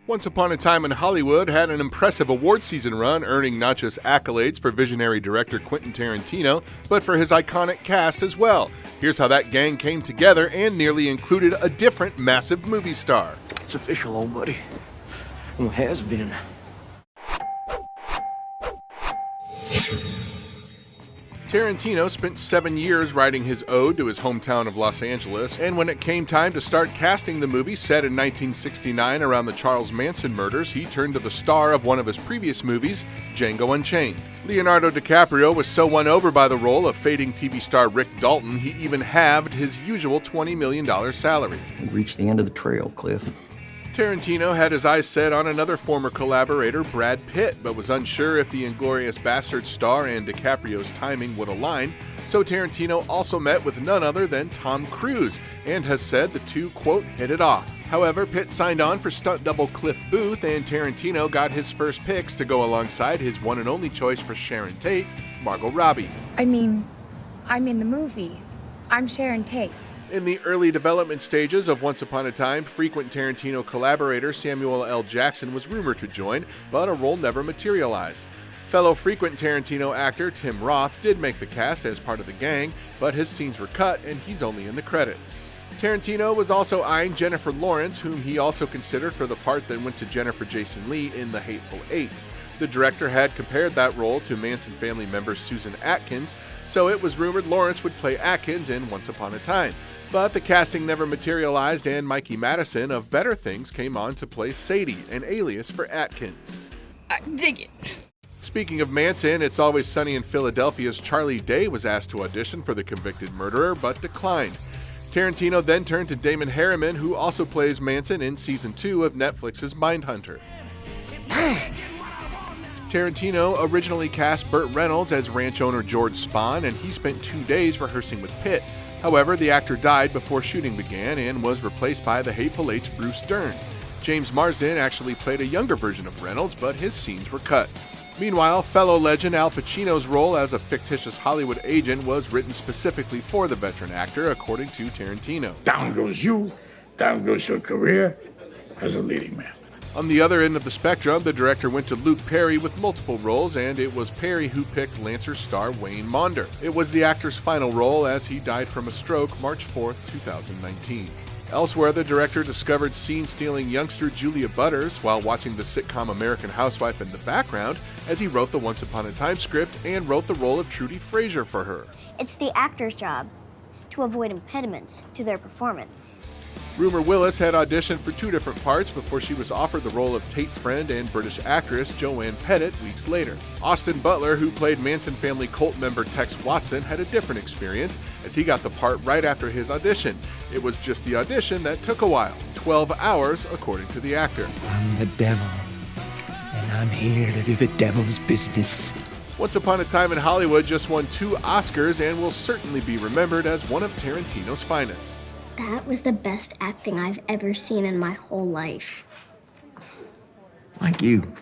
Once Upon a Time in Hollywood had an impressive award season run, earning not just accolades for visionary director Quentin Tarantino, but for his iconic cast as well. Here's how that gang came together and nearly included a different massive movie star. It's official, old buddy. Well, has been. Tarantino spent 7 years writing his ode to his hometown of Los Angeles, and when it came time to start casting the movie set in 1969 around the Charles Manson murders, he turned to the star of one of his previous movies, Django Unchained. Leonardo DiCaprio was so won over by the role of fading TV star Rick Dalton, he even halved his usual $20 million salary. We reached the end of the trail, Cliff. Tarantino had his eyes set on another former collaborator, Brad Pitt, but was unsure if the Inglourious Basterds star and DiCaprio's timing would align, so Tarantino also met with none other than Tom Cruise, and has said the two, quote, hit it off. However, Pitt signed on for stunt double Cliff Booth, and Tarantino got his first picks to go alongside his one and only choice for Sharon Tate, Margot Robbie. I'm in the movie. I'm Sharon Tate. In the early development stages of Once Upon a Time, frequent Tarantino collaborator Samuel L. Jackson was rumored to join, but a role never materialized. Fellow frequent Tarantino actor Tim Roth did make the cast as part of the gang, but his scenes were cut and he's only in the credits. Tarantino was also eyeing Jennifer Lawrence, whom he also considered for the part that went to Jennifer Jason Leigh in The Hateful Eight. The director had compared that role to Manson family member Susan Atkins, so it was rumored Lawrence would play Atkins in Once Upon a Time. But the casting never materialized, and Mikey Madison of Better Things came on to play Sadie, an alias for Atkins. I dig it. Speaking of Manson, It's Always Sunny in Philadelphia's Charlie Day was asked to audition for the convicted murderer, but declined. Tarantino then turned to Damon Harriman, who also plays Manson in Season 2 of Netflix's Mindhunter. Tarantino originally cast Burt Reynolds as ranch owner George Spahn, and he spent 2 days rehearsing with Pitt. However, the actor died before shooting began and was replaced by The Hateful Eight's Bruce Dern. James Marsden actually played a younger version of Reynolds, but his scenes were cut. Meanwhile, fellow legend Al Pacino's role as a fictitious Hollywood agent was written specifically for the veteran actor, according to Tarantino. Down goes you, down goes your career as a leading man. On the other end of the spectrum, the director went to Luke Perry with multiple roles, and it was Perry who picked Lancers star Wayne Maunder. It was the actor's final role as he died from a stroke March 4, 2019. Elsewhere, the director discovered scene-stealing youngster Julia Butters while watching the sitcom American Housewife in the background as he wrote the Once Upon a Time script and wrote the role of Trudy Frazier for her. It's the actor's job to avoid impediments to their performance. Rumer Willis had auditioned for 2 different parts before she was offered the role of Tate friend and British actress Joanne Pettit weeks later. Austin Butler, who played Manson family cult member Tex Watson, had a different experience as he got the part right after his audition. It was just the audition that took a while, 12 hours according to the actor. I'm the devil, and I'm here to do the devil's business. Once Upon a Time in Hollywood just won 2 Oscars and will certainly be remembered as one of Tarantino's finest. That was the best acting I've ever seen in my whole life. Like you.